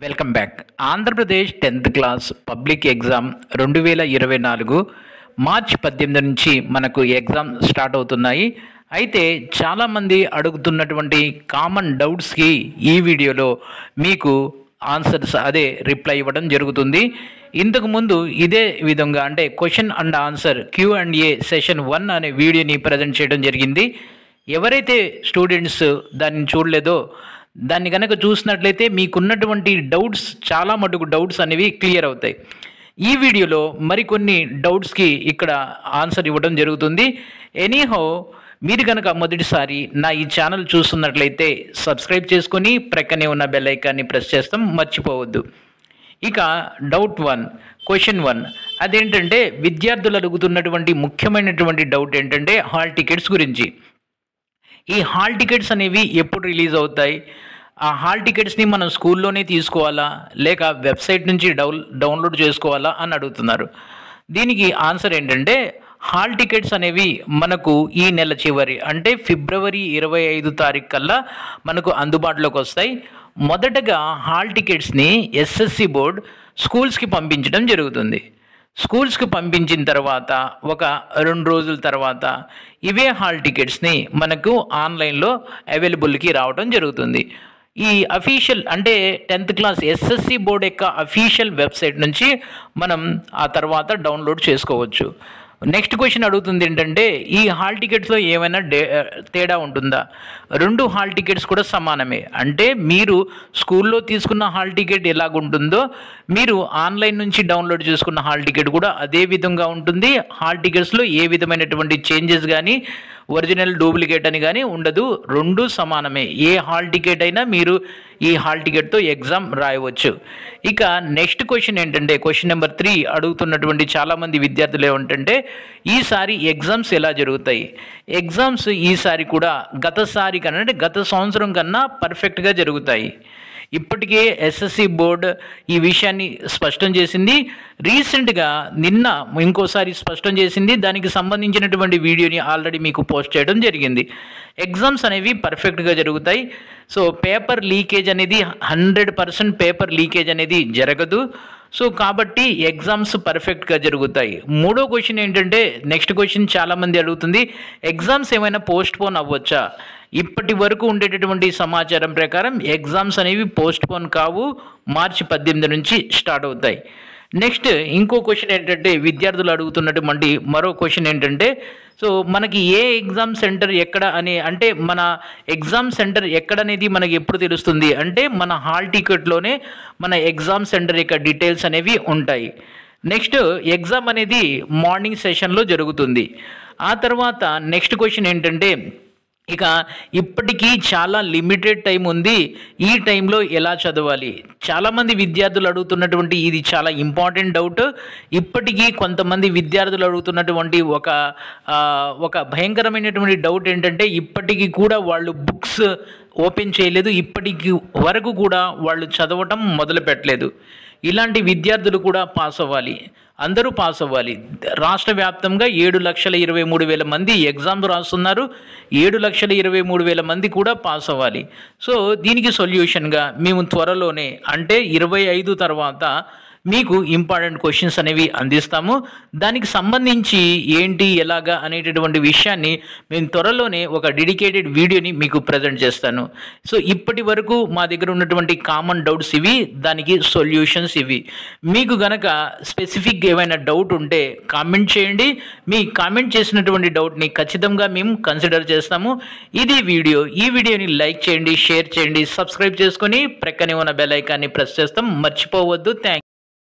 Welcome back. Andhra Pradesh 10th class public exam 2024 మార్చి 18 నుంచి మనకు exam start అవుతున్నాయి. అయితే చాలామంది అడుగుతున్నటువంటి కామన్ డౌట్స్కి ఈ వీడియోలో మీకు ఆన్సర్స్ రిప్లై ఇవ్వడం జరుగుతుంది. ఇంతకుముందు ఇదే విధంగా అంటే question and answer Q&A session 1 అనే వీడియోని ప్రజెంట్ చేయడం జరిగింది. ఎవరైతే స్టూడెంట్స్ దాన్ని చూడలేదో దాన్ని కనుక చూసినట్లయితే మీకున్నటువంటి డౌట్స్ చాలా మటుకు డౌట్స్ అనేవి క్లియర్ అవుతాయి. ఈ వీడియోలో మరికొన్ని డౌట్స్కి ఇక్కడ ఆన్సర్ ఇవ్వడం జరుగుతుంది. ఎనీహౌ మీరు కనుక మొదటిసారి నా ఈ ఛానల్ చూస్తున్నట్లయితే సబ్స్క్రైబ్ చేసుకొని ప్రక్కనే ఉన్న బెల్ ఐకాన్ని ప్రెస్ చేస్తాం, మర్చిపోవద్దు. ఇక డౌట్ 1 క్వశ్చన్ 1 అదేంటంటే విద్యార్థులు అడుగుతున్నటువంటి ముఖ్యమైనటువంటి డౌట్ ఏంటంటే హాల్ టికెట్స్ గురించి. ఈ హాల్ టికెట్స్ అనేవి ఎప్పుడు రిలీజ్ అవుతాయి, ఆ హాల్ టికెట్స్ని మనం స్కూల్లోనే తీసుకోవాలా లేక వెబ్సైట్ నుంచి డౌన్లోడ్ చేసుకోవాలా అని అడుగుతున్నారు. దీనికి ఆన్సర్ ఏంటంటే హాల్ టికెట్స్ అనేవి మనకు ఈ నెల చివరి అంటే ఫిబ్రవరి 25 తారీఖు కల్లా మనకు అందుబాటులోకి వస్తాయి. మొదటగా హాల్ టికెట్స్ని SSC బోర్డ్ స్కూల్స్కి పంపించడం జరుగుతుంది. స్కూల్స్కి పంపించిన తర్వాత ఒక 2 రోజుల తర్వాత ఇవే హాల్ టికెట్స్ని మనకు ఆన్లైన్లో అవైలబుల్కి రావడం జరుగుతుంది. ఈ అఫీషియల్ అంటే 10th క్లాస్ SSC బోర్డ్ యొక్క అఫీషియల్ వెబ్సైట్ నుంచి మనం ఆ తర్వాత డౌన్లోడ్ చేసుకోవచ్చు. నెక్స్ట్ క్వశ్చన్ అడుగుతుంది ఏంటంటే ఈ హాల్ టికెట్స్లో ఏమైనా తేడా ఉంటుందా? 2 హాల్ టికెట్స్ కూడా సమానమే. అంటే మీరు స్కూల్లో తీసుకున్న హాల్ టికెట్ ఎలాగుంటుందో మీరు ఆన్లైన్ నుంచి డౌన్లోడ్ చేసుకున్న హాల్ టికెట్ కూడా అదే విధంగా ఉంటుంది. హాల్ టికెట్స్లో ఏ విధమైనటువంటి చేంజెస్ కానీ ఒరిజినల్ డూప్లికేట్ అని కానీ ఉండదు. 2 సమానమే. ఏ హాల్ టికెట్ అయినా మీరు ఈ హాల్ టికెట్తో ఎగ్జామ్ రాయవచ్చు. ఇక నెక్స్ట్ క్వశ్చన్ ఏంటంటే క్వశ్చన్ నెంబర్ 3 అడుగుతున్నటువంటి చాలామంది విద్యార్థులు ఏమంటే ఈసారి ఎగ్జామ్స్ ఎలా జరుగుతాయి? ఎగ్జామ్స్ ఈసారి కూడా గతసారి కన్నా అంటే గత సంవత్సరం కన్నా పర్ఫెక్ట్గా జరుగుతాయి. ఇప్పటికే SSC బోర్డ్ ఈ విషయాన్ని స్పష్టం చేసింది. రీసెంట్గా నిన్న ఇంకోసారి స్పష్టం చేసింది. దానికి సంబంధించినటువంటి వీడియోని ఆల్రెడీ మీకు పోస్ట్ చేయడం జరిగింది. ఎగ్జామ్స్ అనేవి పర్ఫెక్ట్గా జరుగుతాయి. సో పేపర్ లీకేజ్ అనేది 100% పేపర్ లీకేజ్ అనేది జరగదు. సో కాబట్టి ఎగ్జామ్స్ పర్ఫెక్ట్గా జరుగుతాయి. మూడో క్వశ్చన్ ఏంటంటే నెక్స్ట్ క్వశ్చన్ చాలామంది అడుగుతుంది ఎగ్జామ్స్ ఏమైనా పోస్ట్పోన్ అవ్వచ్చా? ఇప్పటి వరకు ఉండేటటువంటి సమాచారం ప్రకారం ఎగ్జామ్స్ అనేవి పోస్ట్పోన్ కావు, మార్చి 18 నుంచి స్టార్ట్ అవుతాయి. నెక్స్ట్ ఇంకో క్వశ్చన్ ఏంటంటే విద్యార్థులు అడుగుతున్నటువంటి మరో క్వశ్చన్ ఏంటంటే సో మనకి ఏ ఎగ్జామ్ సెంటర్ ఎక్కడ అని అంటే మన ఎగ్జామ్ సెంటర్ ఎక్కడనేది మనకి ఎప్పుడు తెలుస్తుంది అంటే మన హాల్ టికెట్లోనే మన ఎగ్జామ్ సెంటర్ యొక్క డీటెయిల్స్ అనేవి ఉంటాయి. నెక్స్ట్ ఎగ్జామ్ అనేది మార్నింగ్ సెషన్లో జరుగుతుంది. ఆ తర్వాత నెక్స్ట్ క్వశ్చన్ ఏంటంటే ఇక ఇప్పటికీ చాలా లిమిటెడ్ టైం ఉంది, ఈ టైంలో ఎలా చదవాలి? చాలామంది విద్యార్థులు అడుగుతున్నటువంటి ఇది చాలా ఇంపార్టెంట్ డౌట్. ఇప్పటికీ కొంతమంది విద్యార్థులు అడుగుతున్నటువంటి ఒక భయంకరమైనటువంటి డౌట్ ఏంటంటే ఇప్పటికీ కూడా వాళ్ళు బుక్స్ ఓపెన్ చేయలేదు, ఇప్పటికి వరకు కూడా వాళ్ళు చదవటం మొదలు పెట్టలేదు. ఇలాంటి విద్యార్థులు కూడా పాస్ అవ్వాలి, అందరూ పాస్ అవ్వాలి. రాష్ట్ర వ్యాప్తంగా 7,23,000 మంది ఎగ్జామ్ రాస్తున్నారు. 7,23,000 మంది కూడా పాస్ అవ్వాలి. సో దీనికి సొల్యూషన్గా మేము త్వరలోనే అంటే 25 తర్వాత మీకు ఇంపార్టెంట్ క్వశ్చన్స్ అనేవి అందిస్తాము. దానికి సంబంధించి ఏంటి ఎలాగా అనేటటువంటి విషయాన్ని మేము త్వరలోనే ఒక డెడికేటెడ్ వీడియోని మీకు ప్రజెంట్ చేస్తాను. సో ఇప్పటి వరకు మా దగ్గర ఉన్నటువంటి కామన్ డౌట్స్ ఇవి, దానికి సొల్యూషన్స్ ఇవి. మీకు గనక స్పెసిఫిక్ ఏమైనా డౌట్ ఉంటే కామెంట్ చేయండి. మీ కామెంట్ చేసినటువంటి డౌట్ని ఖచ్చితంగా మేము కన్సిడర్ చేస్తాము. ఇది వీడియో. ఈ వీడియోని లైక్ చేయండి, షేర్ చేయండి, సబ్స్క్రైబ్ చేసుకొని ప్రక్కనే ఉన్న బెల్ ఐకాన్ని ప్రెస్ చేస్తాం, మర్చిపోవద్దు. థ్యాంక్